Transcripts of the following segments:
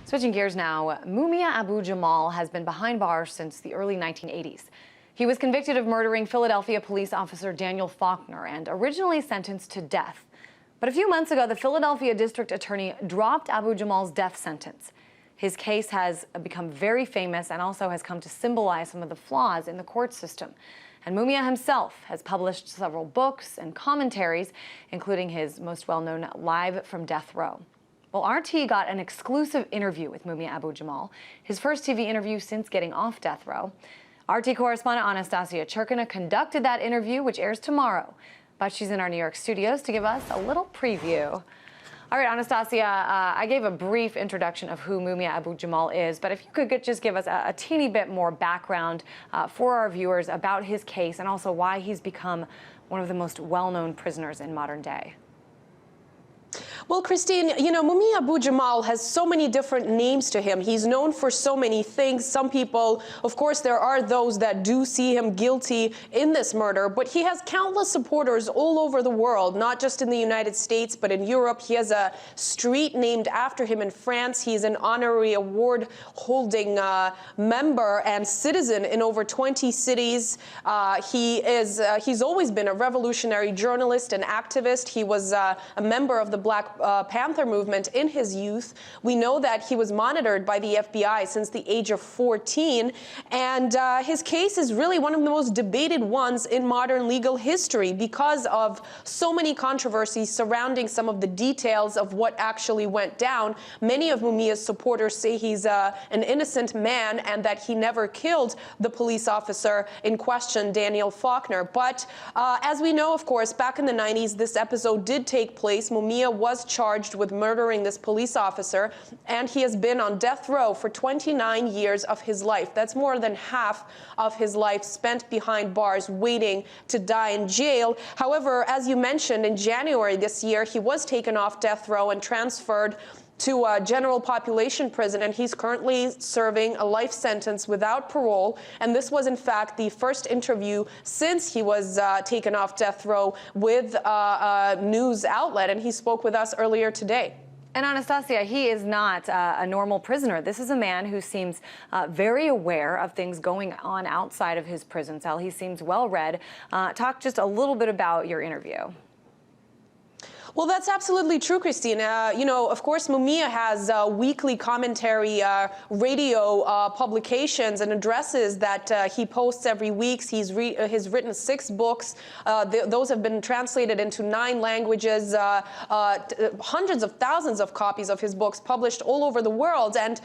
Switching gears now, Mumia Abu Jamal has been behind bars since the early 1980s. He was convicted of murdering Philadelphia police officer Daniel Faulkner and originally sentenced to death. But a few months ago, the Philadelphia district attorney dropped Abu Jamal's death sentence. His case has become very famous and also has come to symbolize some of the flaws in the court system. And Mumia himself has published several books and commentaries, including his most well-known Live from Death Row. Well, RT got an exclusive interview with Mumia Abu Jamal, his first TV interview since getting off death row. RT correspondent Anastasia Churkina conducted that interview, which airs tomorrow. But she's in our New York studios to give us a little preview. All right, Anastasia, I gave a brief introduction of who Mumia Abu Jamal is, but if you could just give us a teeny bit more background for our viewers about his case and also why he's become one of the most well-known prisoners in modern day. Well, Christine, Mumia Abu Jamal has so many different names to him. He's known for so many things. Some people, of course, there are those that do see him guilty in this murder, but he has countless supporters all over the world, not just in the United States, but in Europe. He has a street named after him in France. He's an honorary award-holding member and citizen in over 20 cities. He's always been a revolutionary journalist and activist. He was a member of the Black Panther movement in his youth. We know that he was monitored by the FBI since the age of 14, and his case is really one of the most debated ones in modern legal history because of so many controversies surrounding some of the details of what actually went down. Many of Mumia's supporters say he's an innocent man and that he never killed the police officer in question, Daniel Faulkner. But as we know, of course, back in the 90s, this episode did take place. Mumia was charged with murdering this police officer, and he has been on death row for 29 years of his life. That's more than half of his life spent behind bars waiting to die in jail. However, as you mentioned, in January this year, he was taken off death row and transferred to a general population prison, and he's currently serving a life sentence without parole. And this was, in fact, the first interview since he was taken off death row with a news outlet, and he spoke with us earlier today. And Anastasia, he is not a normal prisoner. This is a man who seems very aware of things going on outside of his prison cell. He seems well-read. Talk just a little bit about your interview. Well, that's absolutely true, Christine. Of course, Mumia has weekly commentary radio publications and addresses that he posts every week. He's written 6 books. Those have been translated into 9 languages, hundreds of thousands of copies of his books published all over the world. And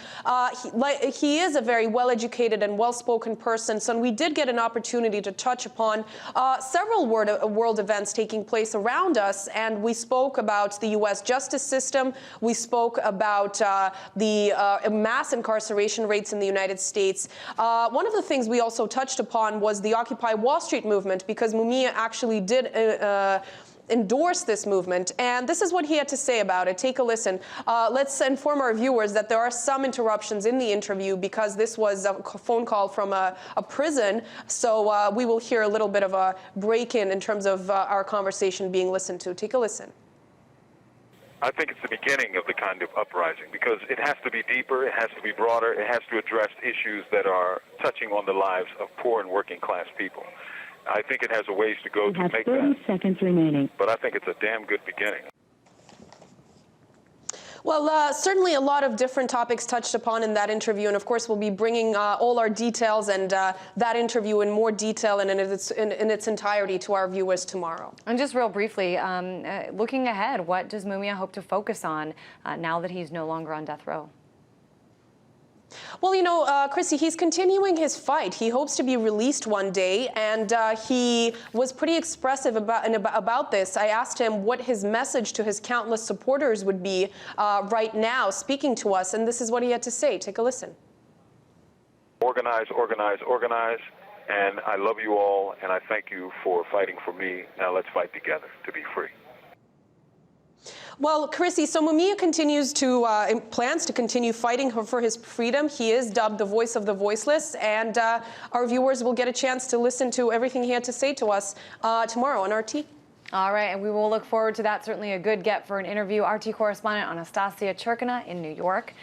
he is a very well-educated and well-spoken person. So we did get an opportunity to touch upon several world events taking place around us, and we spoke about the U.S. justice system. We spoke about the mass incarceration rates in the United States. One of the things we also touched upon was the Occupy Wall Street movement, because Mumia actually did endorse this movement, and this is what he had to say about it. Take a listen. Let's inform our viewers that there are some interruptions in the interview because this was a phone call from a prison, so we will hear a little bit of a break-in terms of our conversation being listened to. Take a listen. I think it's the beginning of the kind of uprising because it has to be deeper, it has to be broader, it has to address issues that are touching on the lives of poor and working class people. I think it has a ways to go to make that. 30 seconds remaining. But I think it's a damn good beginning. Well, certainly a lot of different topics touched upon in that interview, and of course we'll be bringing all our details and that interview in more detail and in its entirety to our viewers tomorrow. And just real briefly, looking ahead, what does Mumia hope to focus on now that he's no longer on death row? Well, Chrissy, he's continuing his fight. He hopes to be released one day, and he was pretty expressive about this. I asked him what his message to his countless supporters would be right now, speaking to us, and this is what he had to say. Take a listen. Organize, organize, organize, and I love you all, and I thank you for fighting for me. Now let's fight together to be free. Well, Chrissy, so Mumia plans to continue fighting for his freedom. He is dubbed the voice of the voiceless, and our viewers will get a chance to listen to everything he had to say to us tomorrow on RT. All right, and we will look forward to that. Certainly a good get for an interview. RT correspondent Anastasia Churkina in New York.